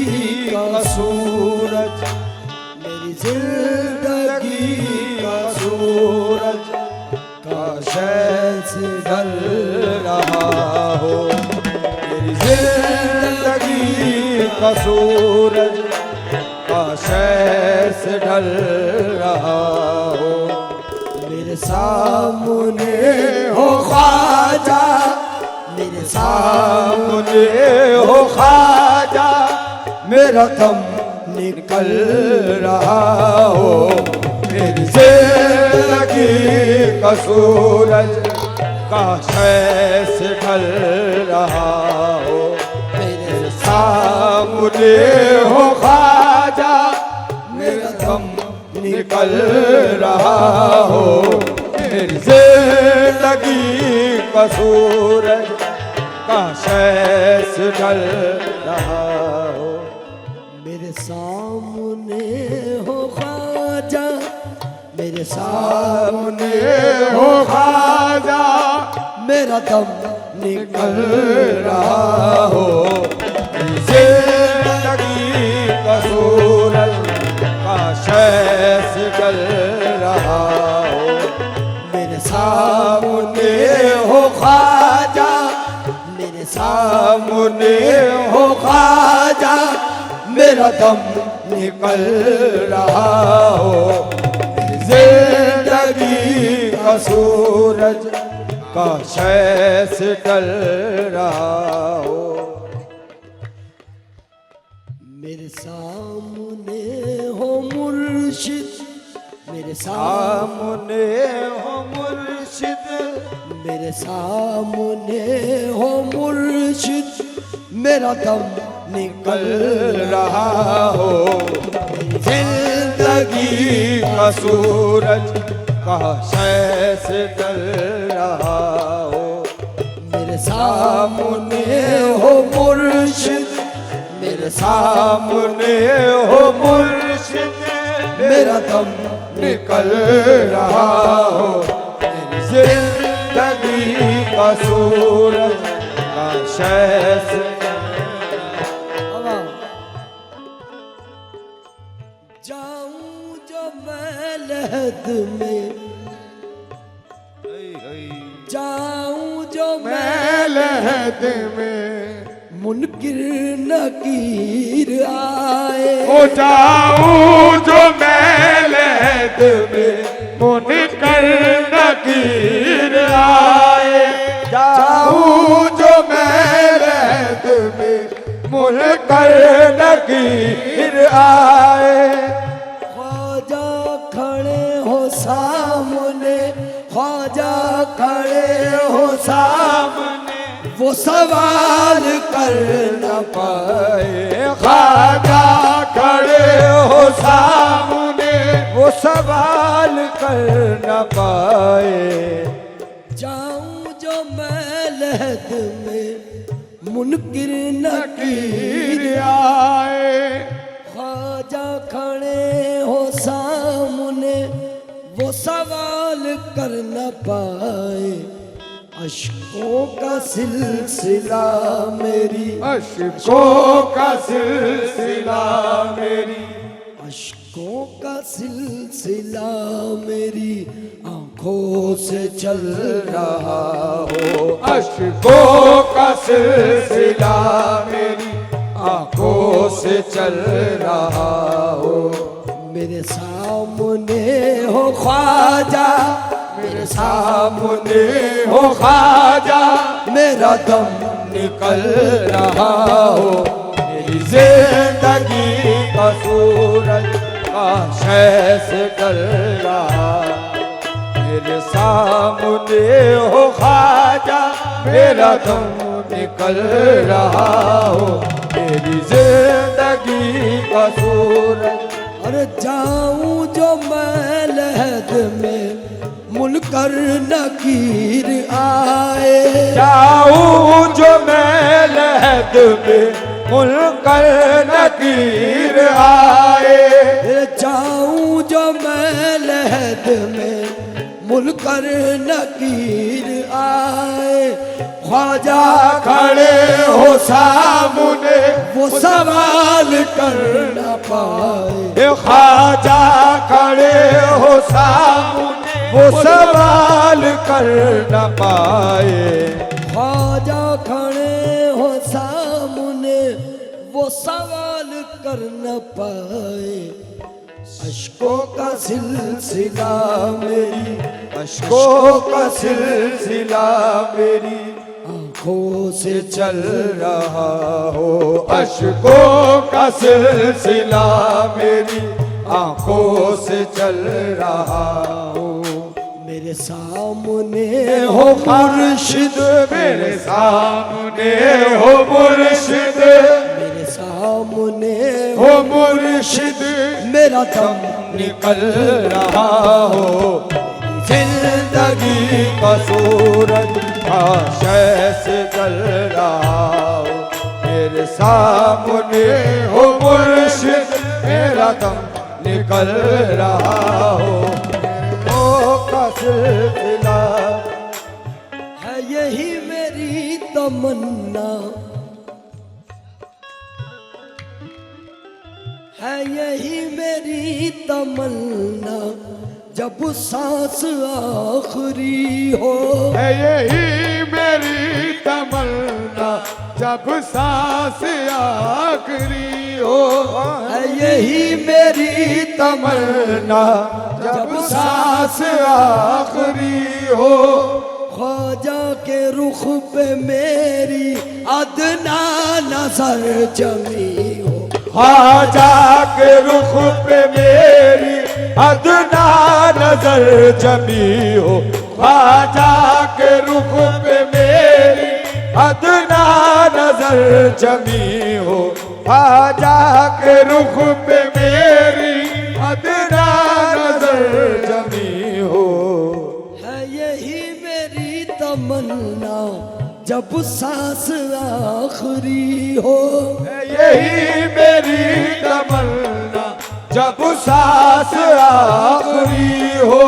का सूरज, मेरी जिंदगी का सूरज काश से ढल रहा हो। मेरी जिंदगी का सूरज काश से ढल रहा हो। मेरे सामने हो ख्वाजा, मेरे सामने हो ख्वाजा, मेरा दम निकल रहा हो। मेरी जिंदगी का सूरज काश से ढल रहा हो। मेरे सामने हो ख्वाजा, मेरा दम निकल रहा हो। मेरी जिंदगी का सूरज काश से ढल रहा हो। मेरे सामने हो ख्वाजा, मेरे सामने हो ख्वाजा, मेरा दम निकल रहा हो। जिंदगी का सूरज काश से ढल रहा हो। मेरे सामने हो ख्वाजा, मेरे सामने हो ख्वाजा, मेरा दम निकल रहा हो। जिंदगी का सूरज काश से ढल रहा हो। मेरे सामने हो मुर्शिद, मेरे सामने हो मुर्शिद, मेरे सामने हो मुर्शिद, मेरा दम निकल रहा हो। जिंदगी का सूरज काश से ढल रहा हो। मेरे सामने हो मुर्शिद, मेरे सामने हो मुर्शिद, मेरा दम निकल रहा हो। जिंदगी का सूरज काश से जाऊं जो मैं लहद में, जाऊं जो मैं लहद में, मुनकिर नकीर आए। ओ जाऊं जो मैं लहद में, मुनकिर नकीर आए। जाऊं जो मैं लहद में, मुनकिर नकीर आए। ख्वाजा खड़े हो सामने, ख्वाजा खड़े हो सामने, वो सवाल कर न पाए। ख्वाजा खड़े हो सामने, वो सवाल कर न पाए। जाऊं जो मैं लहद में, मुनकिर नकीर आए। ख्वाजा खड़े हो सामने, वो सवाल कर न पाए। अश्कों का सिलसिला मेरी, अश्कों का सिलसिला मेरी, अश्कों का सिलसिला मेरी आंखों से चल रहा हो। अश्कों का सिलसिला मेरी आंखों से चल रहा हो। मेरे सामने हो ख्वाजा, मेरे सामने हो ख्वाजा, मेरा दम निकल रहा हो। मेरी जिंदगी का सूरज काश से ढल रहा। मेरे सामने हो ख्वाजा, मेरा दम निकल रहा हो। मेरी जिंदगी का सूरज, अरे जाऊं जो मैं लहद में, मुनकर नकीर आए। जाऊं जो मैं लहद में, मुनकर नकीर आए। जाऊं जो मैं लहद में, मुनकर नकीर आए। ख्वाजा खड़े हो सामने वो सवाल कर न पाए। ख्वाजा खड़े हो सामने वो सवाल कर न पाए। ख्वाजा खड़े हो सामने वो सवाल कर न पाए। अश्कों का सिलसिला मेरी, अश्कों का सिलसिला मेरी आँखों से चल रहा हो। अश्कों का सिलसिला मेरी आँखों से चल रहा हो। मेरे सामने हो मुर्शिद, मेरे सामने हो मुर्शिद, मेरे सामने हो मुर्शिद, मेरा दम निकल रहा हो। जिंदगी का सूरज आशय से जल रहा हो। मेरे सामने हो मुर्शिद, मेरा दम निकल रहा हो। का सिलसिला है यही मेरी तमन्ना, है यही मेरी तमन्ना जब सांस आखिरी हो। है यही मेरी तमन्ना जब सांस आखिरी हो। है यही मेरी तमन्ना जब सांस आखिरी हो। ख्वाजा के रुख पे मेरी अदना नजर जमी हो। ख्वाजा के रुख पे मेरी अदना नजर जमी हो। ख्वाजा के रुख पे मेरी अदना नजर जमी हो। ख्वाजा के रुख पे मेरी अदना नजर जमी हो। है यही मेरी तमन्ना जब सांस आखिरी हो। है यही मेरी तमन्ना जब सांस आखिरी हो।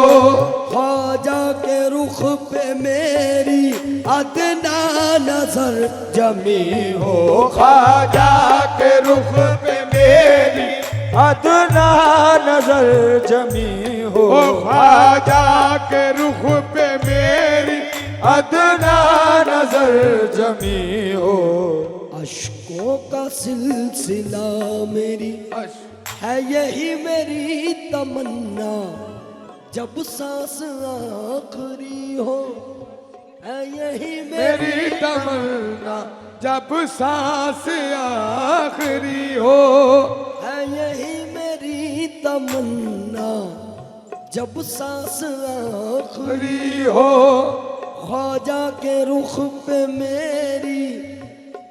ख्वाजा के रुख पे मेरी अदना नजर जमी हो। ख्वाजा के रुख पे मेरी अदना नजर जमी हो। ख्वाजा के रुख पे मेरी अदना नजर जमी हो। अश्कों का सिलसिला मेरी है यही मेरी तमन्ना जब सांस आखिरी हो। है यही मेरी तमन्ना जब सांस आखिरी हो। है यही मेरी तमन्ना जब सांस आखिरी हो। ख्वाजा के रुख पे मेरी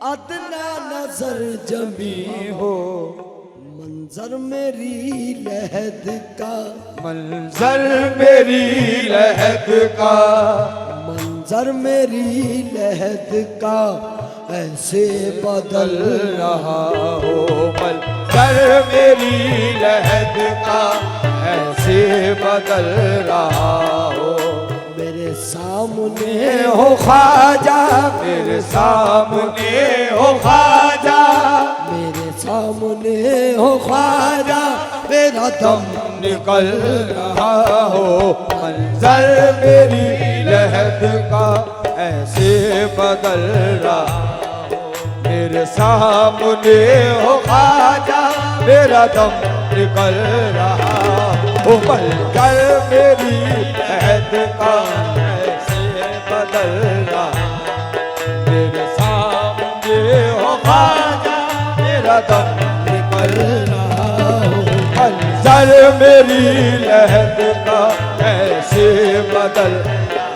अदना नजर जमी हो। मंजर मेरी लहद का, मंजर मेरी लहद का, मंजर मेरी लहद का ऐसे बदल रहा हो। मंजर मेरी लहद का ऐसे बदल रहा हो। मेरे सामने हो ख्वाजा, मेरे सामने हो ख्वाजा, मेरे सामने हो ख्वाजा, मेरा दम निकल रहा हो। मंजर मेरी लहद का ऐसे बदल रहा हो। मेरे सामने हो ख्वाजा, मेरा दम निकल रहा हो। मंजर मेरी लहद का ऐसे बदल रहा। मेरे सामने हो ख्वाजा, मेरा दम निकल रहा हो। मंजर मेरी लहद का ऐसे बदल रहा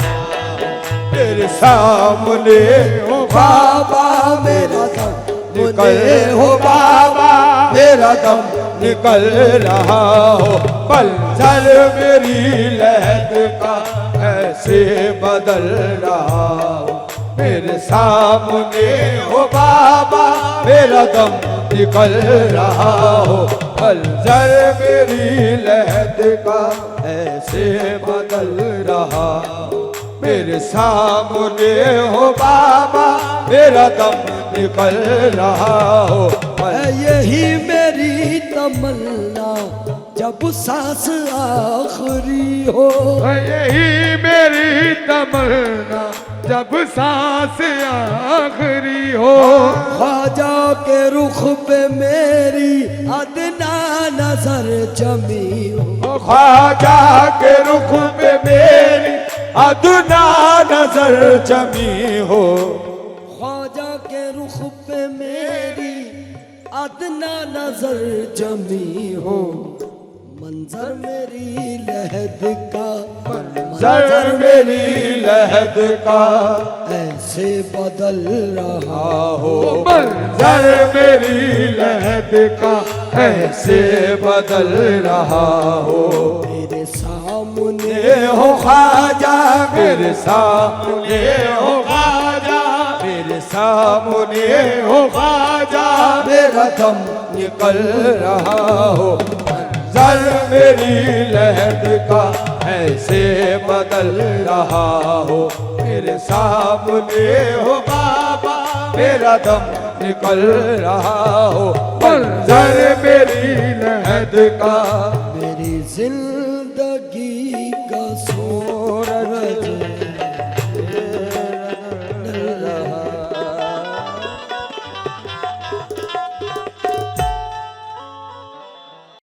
हो। मेरे सामने हो बाबा, मेरा दम निकल हो बाबा, मेरा दम निकल रहा हो। मंजर मेरी लहद का ऐसे बदल रहा हो। मेरे सामने हो बाबा, मेरा दम निकल रहा हो। मंजर मेरी लहद का ऐसे बदल रहा हो। मेरे सामने हो बाबा, मेरा दम निकल रहा हो। है यही मेरी तमन्ना जब सांस आखिरी हो। है यही मेरी तमन्ना जब सांस आखिरी हो। ख्वाजा के रुख पे मेरी अदना नजर जमी हो। ख्वाजा के रुख पे मेरी अदना नजर जमी हो। ख्वाजा के रुख पे मेरी अदना नजर जमी हो। मंजर मेरी लहद का, मंजर मेरी लहद का ऐसे बदल रहा हो। मंजर मेरी लहद का ऐसे बदल रहा हो। मेरे सामने हो ख्वाजा, मेरे सामने हो ख्वाजा, मेरे सामने हो ख्वाजा, मेरा दम निकल रहा हो। मंजर मेरी लहद का ऐसे बदल रहा हो। मेरे सामने हो बाबा, मेरा दम निकल रहा हो। मंजर मेरी लहद का मेरी जिंदगी का सूरज